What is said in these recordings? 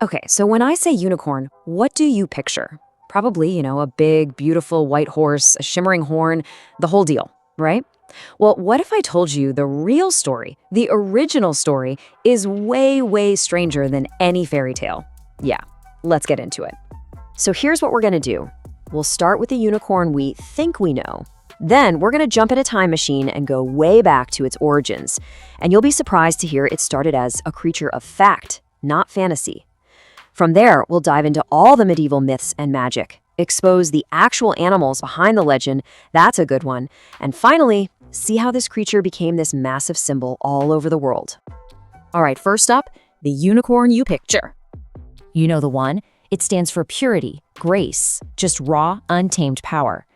Okay, so when I say unicorn, what do you picture? Probably, a big, beautiful white horse, a shimmering horn, the whole deal, right? Well, what if I told you the real story, the original story, is way, way stranger than any fairy tale? Yeah, let's get into it. So here's what we're gonna do. We'll start with the unicorn we think we know. Then we're gonna jump in a time machine and go way back to its origins. And you'll be surprised to hear it started as a creature of fact, not fantasy. From there, we'll dive into all the medieval myths and magic, expose the actual animals behind the legend, that's a good one, and finally, see how this creature became this massive symbol all over the world. All right, first up, the unicorn you picture. You know the one? It stands for purity, grace, just raw, untamed power.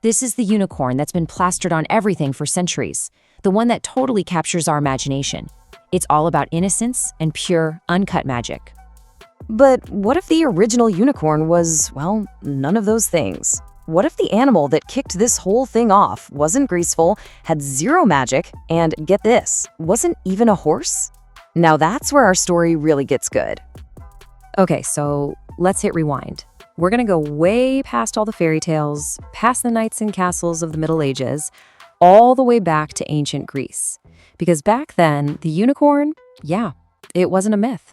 This is the unicorn that's been plastered on everything for centuries, the one that totally captures our imagination. It's all about innocence and pure, uncut magic. But what if the original unicorn was, well, none of those things? What if the animal that kicked this whole thing off wasn't graceful, had zero magic, and get this, wasn't even a horse? Now that's where our story really gets good. Okay, so let's hit rewind. We're gonna go way past all the fairy tales, past the knights and castles of the Middle Ages, all the way back to ancient Greece. Because back then, the unicorn, yeah, it wasn't a myth.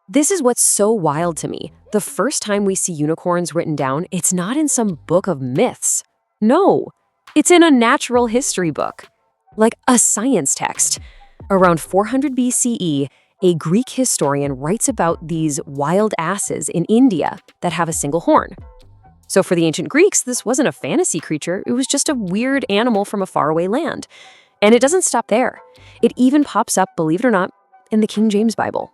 This is what's so wild to me. The first time we see unicorns written down, it's not in some book of myths. No, it's in a natural history book, like a science text. Around 400 BCE, a Greek historian writes about these wild asses in India that have a single horn. So for the ancient Greeks, this wasn't a fantasy creature, it was just a weird animal from a faraway land. And it doesn't stop there. It even pops up, believe it or not, in the King James Bible.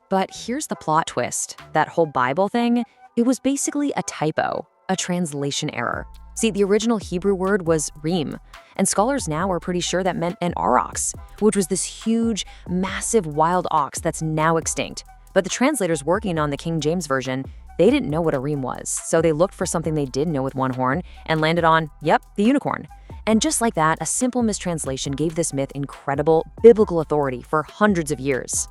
But here's the plot twist. That whole Bible thing, it was basically a typo, a translation error. See, the original Hebrew word was reem, and scholars now are pretty sure that meant an aurochs, which was this huge, massive wild ox that's now extinct. But the translators working on the King James Version, they didn't know what a reem was, so they looked for something they did know with one horn and landed on, yep, the unicorn. And just like that, a simple mistranslation gave this myth incredible biblical authority for hundreds of years.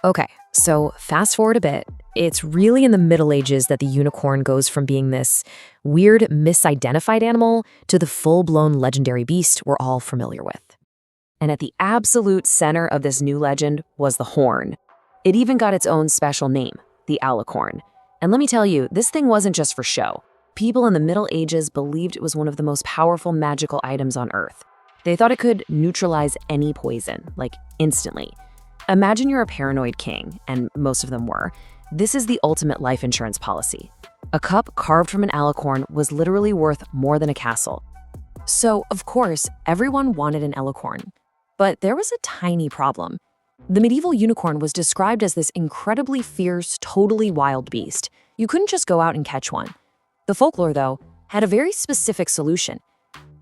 Okay, so fast forward a bit. It's really in the Middle Ages that the unicorn goes from being this weird, misidentified animal to the full-blown legendary beast we're all familiar with. And at the absolute center of this new legend was the horn. It even got its own special name, the alicorn. And let me tell you, this thing wasn't just for show. People in the Middle Ages believed it was one of the most powerful magical items on Earth. They thought it could neutralize any poison, like instantly. Imagine you're a paranoid king, and most of them were. This is the ultimate life insurance policy. A cup carved from an alicorn was literally worth more than a castle. So, of course, everyone wanted an alicorn. But there was a tiny problem. The medieval unicorn was described as this incredibly fierce, totally wild beast. You couldn't just go out and catch one. The folklore, though, had a very specific solution.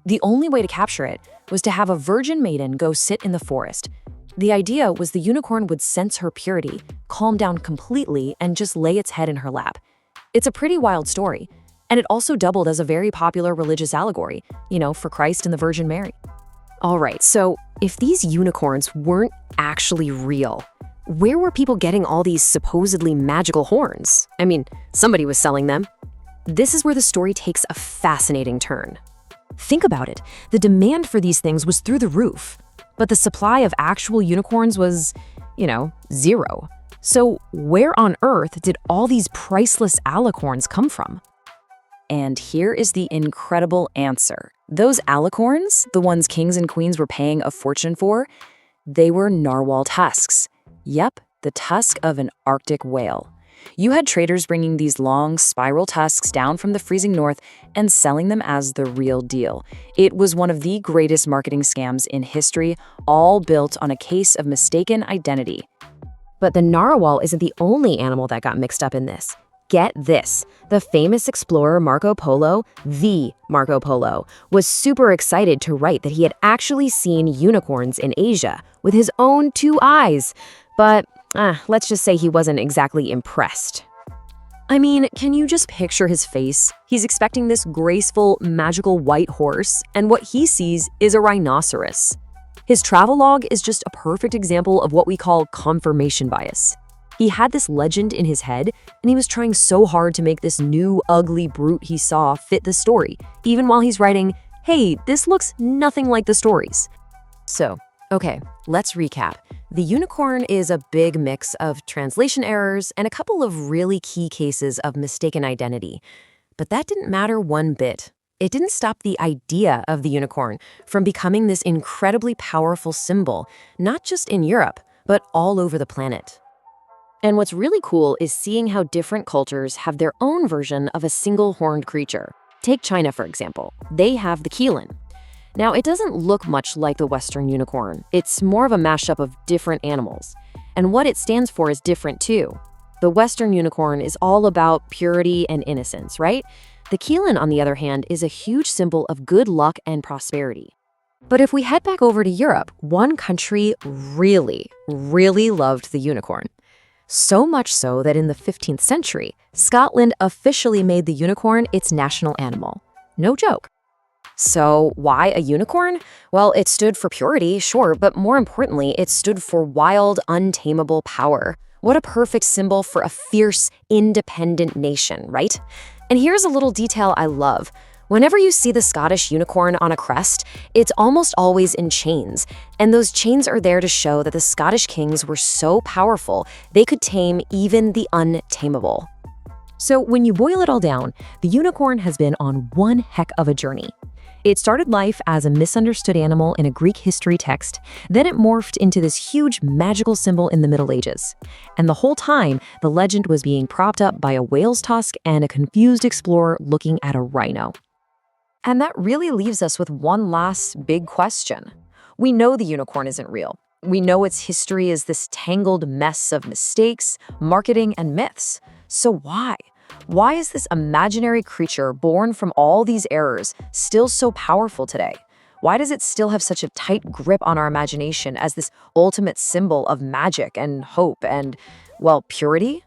The only way to capture it was to have a virgin maiden go sit in the forest. The idea was the unicorn would sense her purity, calm down completely, and just lay its head in her lap. It's a pretty wild story, and it also doubled as a very popular religious allegory, for Christ and the Virgin Mary. All right, so if these unicorns weren't actually real, where were people getting all these supposedly magical horns? I mean, somebody was selling them. This is where the story takes a fascinating turn. Think about it. The demand for these things was through the roof. But the supply of actual unicorns was, zero. So where on earth did all these priceless alicorns come from? And here is the incredible answer. Those alicorns, the ones kings and queens were paying a fortune for, they were narwhal tusks. Yep, the tusk of an Arctic whale. You had traders bringing these long, spiral tusks down from the freezing north and selling them as the real deal. It was one of the greatest marketing scams in history, all built on a case of mistaken identity. But the narwhal isn't the only animal that got mixed up in this. Get this, the famous explorer Marco Polo, was super excited to write that he had actually seen unicorns in Asia with his own 2 eyes. But let's just say he wasn't exactly impressed. I mean, can you just picture his face? He's expecting this graceful, magical white horse, and what he sees is a rhinoceros. His travelogue is just a perfect example of what we call confirmation bias. He had this legend in his head, and he was trying so hard to make this new ugly brute he saw fit the story, even while he's writing, hey, this looks nothing like the stories. So, okay, let's recap. The unicorn is a big mix of translation errors and a couple of really key cases of mistaken identity. But that didn't matter one bit. It didn't stop the idea of the unicorn from becoming this incredibly powerful symbol, not just in Europe, but all over the planet. And what's really cool is seeing how different cultures have their own version of a single horned creature. Take China, for example. They have the qilin. Now, it doesn't look much like the Western unicorn. It's more of a mashup of different animals. And what it stands for is different too. The Western unicorn is all about purity and innocence, right? The qilin, on the other hand, is a huge symbol of good luck and prosperity. But if we head back over to Europe, one country really, really loved the unicorn. So much so that in the 15th century, Scotland officially made the unicorn its national animal. No joke. So why a unicorn? Well, it stood for purity, sure, but more importantly, it stood for wild, untamable power. What a perfect symbol for a fierce, independent nation, right? And here's a little detail I love. Whenever you see the Scottish unicorn on a crest, it's almost always in chains. And those chains are there to show that the Scottish kings were so powerful, they could tame even the untamable. So when you boil it all down, the unicorn has been on one heck of a journey. It started life as a misunderstood animal in a Greek history text, then it morphed into this huge magical symbol in the Middle Ages. And the whole time, the legend was being propped up by a whale's tusk and a confused explorer looking at a rhino. And that really leaves us with one last big question. We know the unicorn isn't real. We know its history is this tangled mess of mistakes, marketing, and myths. So why? Why is this imaginary creature born from all these errors still so powerful today? Why does it still have such a tight grip on our imagination as this ultimate symbol of magic and hope and, well, purity?